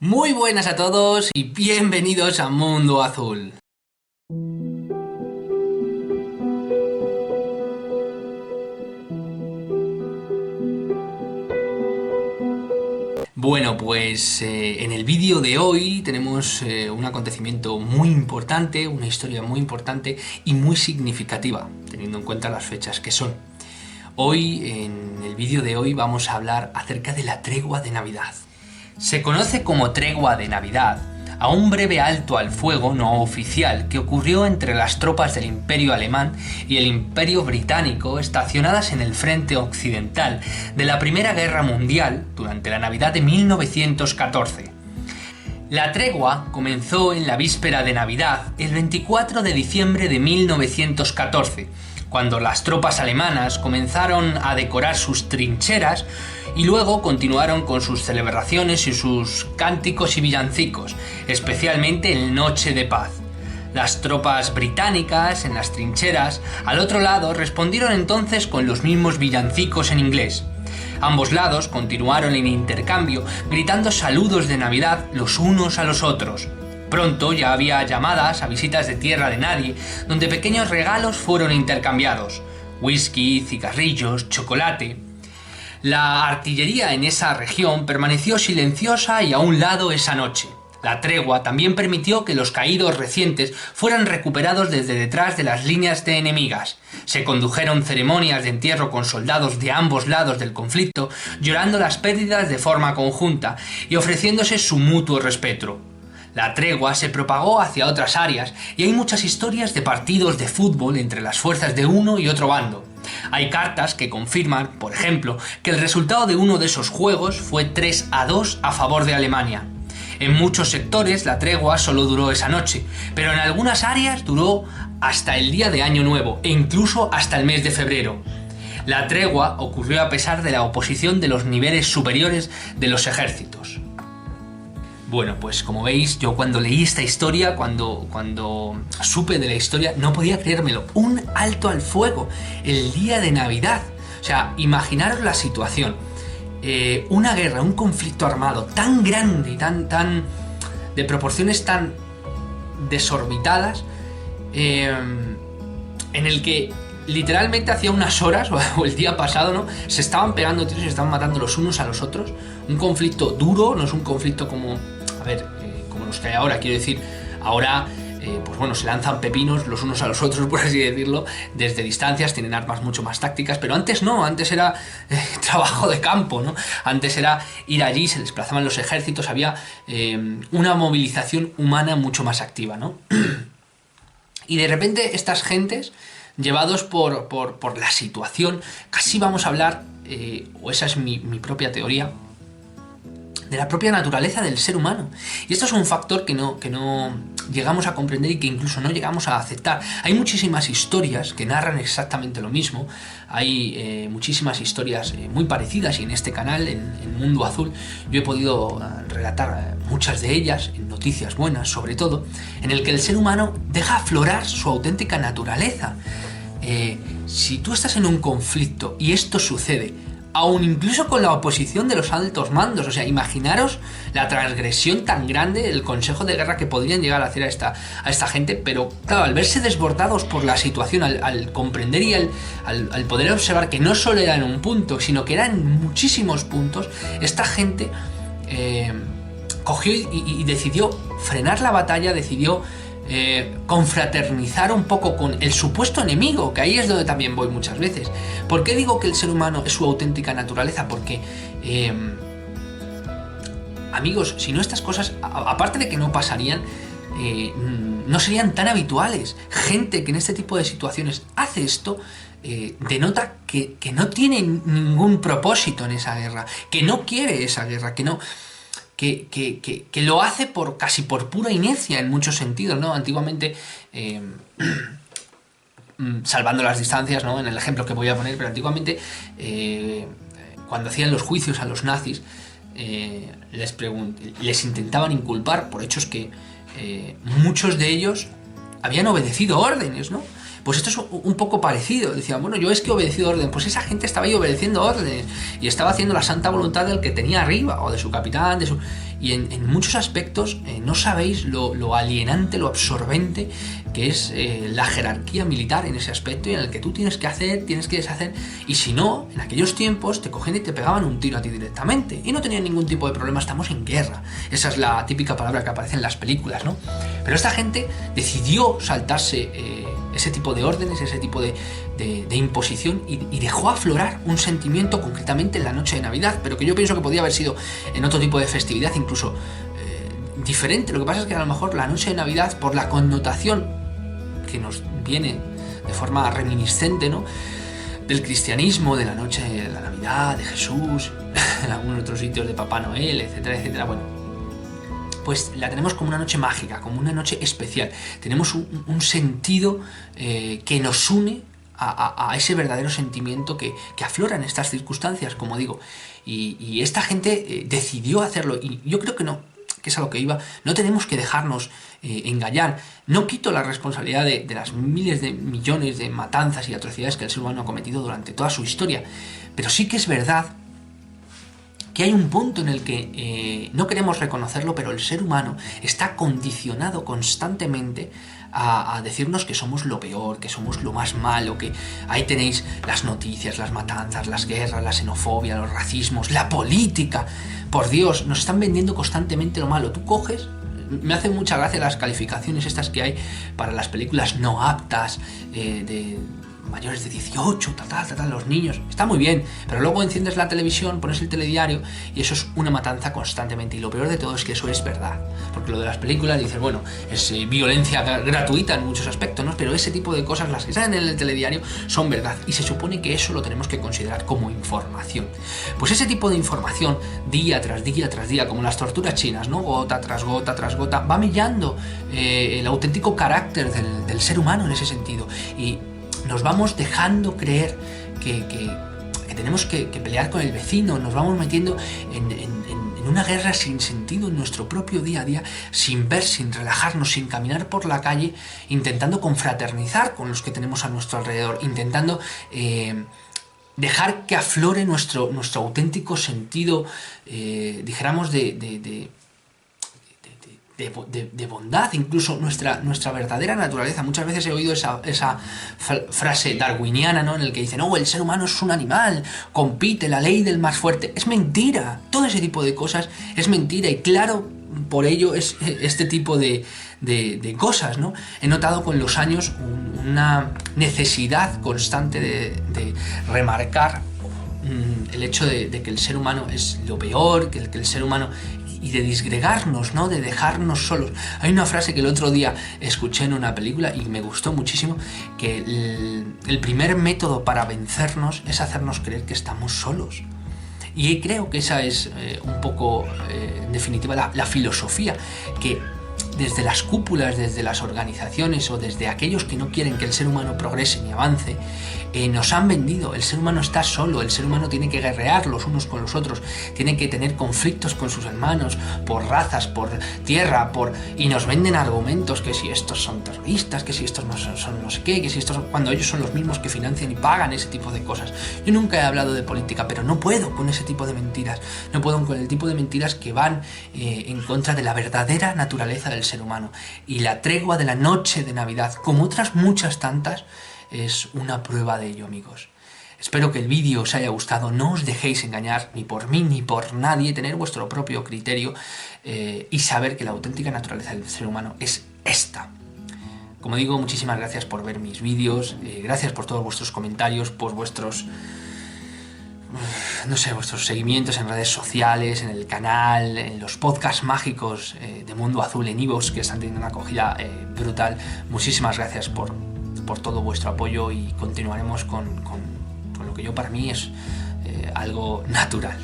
Muy buenas a todos y bienvenidos a Mundo Azul. Bueno, pues en el vídeo de hoy tenemos un acontecimiento muy importante, una historia muy importante y muy significativa, teniendo en cuenta las fechas que son. Hoy, en el vídeo de hoy, vamos a hablar acerca de la tregua de Navidad. Se conoce como tregua de Navidad a un breve alto al fuego no oficial que ocurrió entre las tropas del Imperio Alemán y el Imperio Británico estacionadas en el frente occidental de la Primera Guerra Mundial durante la Navidad de 1914. La tregua comenzó en la víspera de Navidad, el 24 de diciembre de 1914, cuando las tropas alemanas comenzaron a decorar sus trincheras y luego continuaron con sus celebraciones y sus cánticos y villancicos, especialmente en Noche de Paz. Las tropas británicas en las trincheras al otro lado respondieron entonces con los mismos villancicos en inglés. Ambos lados continuaron en intercambio, gritando saludos de Navidad los unos a los otros. Pronto ya había llamadas a visitas de tierra de nadie, donde pequeños regalos fueron intercambiados: whisky, cigarrillos, chocolate. La artillería en esa región permaneció silenciosa y a un lado esa noche. La tregua también permitió que los caídos recientes fueran recuperados desde detrás de las líneas de enemigas. Se condujeron ceremonias de entierro con soldados de ambos lados del conflicto, llorando las pérdidas de forma conjunta y ofreciéndose su mutuo respeto. La tregua se propagó hacia otras áreas y hay muchas historias de partidos de fútbol entre las fuerzas de uno y otro bando. Hay cartas que confirman, por ejemplo, que el resultado de uno de esos juegos fue 3-2 a favor de Alemania. En muchos sectores la tregua solo duró esa noche, pero en algunas áreas duró hasta el día de Año Nuevo e incluso hasta el mes de febrero. La tregua ocurrió a pesar de la oposición de los niveles superiores de los ejércitos. Bueno, pues como veis, yo cuando leí esta historia, cuando supe de la historia, no podía creérmelo. Un alto al fuego, el día de Navidad. O sea, imaginaros la situación. Una guerra, un conflicto armado tan grande y tan de proporciones tan desorbitadas, en el que literalmente hacía unas horas o el día pasado, ¿no?, se estaban pegando tiros y se estaban matando los unos a los otros. Un conflicto duro, no es un conflicto como los que hay ahora. Quiero decir, ahora pues bueno, se lanzan pepinos los unos a los otros, por así decirlo, desde distancias, tienen armas mucho más tácticas, pero antes no, antes era trabajo de campo, ¿no? Antes era ir allí, se desplazaban los ejércitos, había una movilización humana mucho más activa, ¿no? Y de repente estas gentes, llevados por la situación, casi vamos a hablar, o esa es mi propia teoría, de la propia naturaleza del ser humano. Y esto es un factor que no llegamos a comprender y que incluso no llegamos a aceptar. Hay muchísimas historias que narran exactamente lo mismo. Hay muchísimas historias muy parecidas, y en este canal, en Mundo Azul, yo he podido relatar muchas de ellas, en noticias buenas sobre todo, en el que el ser humano deja aflorar su auténtica naturaleza. Si tú estás en un conflicto y esto sucede, aún incluso con la oposición de los altos mandos, o sea, imaginaros la transgresión tan grande del consejo de guerra que podrían llegar a hacer a esta gente, pero claro, al verse desbordados por la situación, al comprender y al poder observar que no solo era en un punto, sino que era en muchísimos puntos, esta gente cogió y decidió frenar la batalla, decidió confraternizar un poco con el supuesto enemigo, que ahí es donde también voy muchas veces. ¿Por qué digo que el ser humano es su auténtica naturaleza? Porque, amigos, si no, estas cosas, aparte de que no pasarían, no serían tan habituales. Gente que en este tipo de situaciones hace esto, denota que no tiene ningún propósito en esa guerra, que no quiere esa guerra, que lo hace casi por pura inercia en muchos sentidos, ¿no? Antiguamente, salvando las distancias, ¿no?, en el ejemplo que voy a poner, pero antiguamente, cuando hacían los juicios a los nazis, les intentaban inculpar por hechos que muchos de ellos habían obedecido órdenes, ¿no? Pues esto es un poco parecido. Decían, bueno, yo es que he obedecido orden. Pues esa gente estaba ahí obedeciendo órdenes y estaba haciendo la santa voluntad del que tenía arriba, o de su capitán, y en muchos aspectos no sabéis lo alienante, lo absorbente que es la jerarquía militar en ese aspecto, y en el que tú tienes que hacer, tienes que deshacer, y si no, en aquellos tiempos te cogían y te pegaban un tiro a ti directamente y no tenían ningún tipo de problema. Estamos en guerra, esa es la típica palabra que aparece en las películas, ¿no? Pero esta gente decidió saltarse ese tipo de órdenes, ese tipo de imposición, y dejó aflorar un sentimiento concretamente en la noche de Navidad, pero que yo pienso que podía haber sido en otro tipo de festividad incluso diferente. Lo que pasa es que a lo mejor la noche de Navidad, por la connotación que nos viene de forma reminiscente, ¿no?, del cristianismo, de la noche de la Navidad, de Jesús, en algunos otros sitios de Papá Noel, etcétera, etcétera, bueno, pues la tenemos como una noche mágica, como una noche especial. Tenemos un sentido que nos une a ese verdadero sentimiento que aflora en estas circunstancias, como digo. Y esta gente decidió hacerlo, y yo creo que es a lo que iba. No tenemos que dejarnos engañar. No quito la responsabilidad de las miles de millones de matanzas y atrocidades que el ser humano ha cometido durante toda su historia, pero sí que es verdad que hay un punto en el que no queremos reconocerlo, pero el ser humano está condicionado constantemente a decirnos que somos lo peor, que somos lo más malo, que ahí tenéis las noticias, las matanzas, las guerras, la xenofobia, los racismos, la política. Por Dios, nos están vendiendo constantemente lo malo. Tú coges, me hacen mucha gracia las calificaciones estas que hay para las películas no aptas, de mayores de 18, los niños. Está muy bien, pero luego enciendes la televisión, pones el telediario y eso es una matanza constantemente. Y lo peor de todo es que eso es verdad. Porque lo de las películas, dices, bueno, es violencia gratuita en muchos aspectos, ¿no? Pero ese tipo de cosas, las que salen en el telediario, son verdad. Y se supone que eso lo tenemos que considerar como información. Pues ese tipo de información, día tras día tras día, como las torturas chinas, ¿no? Gota tras gota tras gota, va mellando el auténtico carácter del ser humano en ese sentido. Y nos vamos dejando creer que tenemos que pelear con el vecino, nos vamos metiendo en una guerra sin sentido en nuestro propio día a día, sin ver, sin relajarnos, sin caminar por la calle, intentando confraternizar con los que tenemos a nuestro alrededor, intentando dejar que aflore nuestro auténtico sentido, dijéramos, de bondad, incluso nuestra verdadera naturaleza. Muchas veces he oído esa frase darwiniana, ¿no?, en el que dicen, no, el ser humano es un animal, compite, la ley del más fuerte. Es mentira, todo ese tipo de cosas es mentira, y claro, por ello es este tipo de cosas, ¿no? He notado con los años una necesidad constante de remarcar el hecho de que el ser humano es lo peor, que el ser humano, y de disgregarnos, ¿no?, de dejarnos solos. Hay una frase que el otro día escuché en una película y me gustó muchísimo, que el primer método para vencernos es hacernos creer que estamos solos. Y creo que esa es un poco, en definitiva, la filosofía que desde las cúpulas, desde las organizaciones o desde aquellos que no quieren que el ser humano progrese ni avance, nos han vendido. El ser humano está solo, el ser humano tiene que guerrear los unos con los otros, tiene que tener conflictos con sus hermanos, por razas, por tierra, y nos venden argumentos que si estos son terroristas, que si estos no son no sé qué, que si estos cuando ellos son los mismos que financian y pagan ese tipo de cosas. Yo nunca he hablado de política, pero no puedo con ese tipo de mentiras, no puedo con el tipo de mentiras que van en contra de la verdadera naturaleza del ser humano. Y la tregua de la noche de Navidad, como otras muchas tantas, es una prueba de ello, amigos. Espero que el vídeo os haya gustado. No os dejéis engañar ni por mí ni por nadie. Tener vuestro propio criterio y saber que la auténtica naturaleza del ser humano es esta. Como digo, muchísimas gracias por ver mis vídeos. Gracias por todos vuestros comentarios, por vuestros seguimientos en redes sociales, en el canal, en los podcasts mágicos de Mundo Azul en iVoox, que están teniendo una acogida brutal. Muchísimas gracias por todo vuestro apoyo, y continuaremos con lo que yo para mí es algo natural.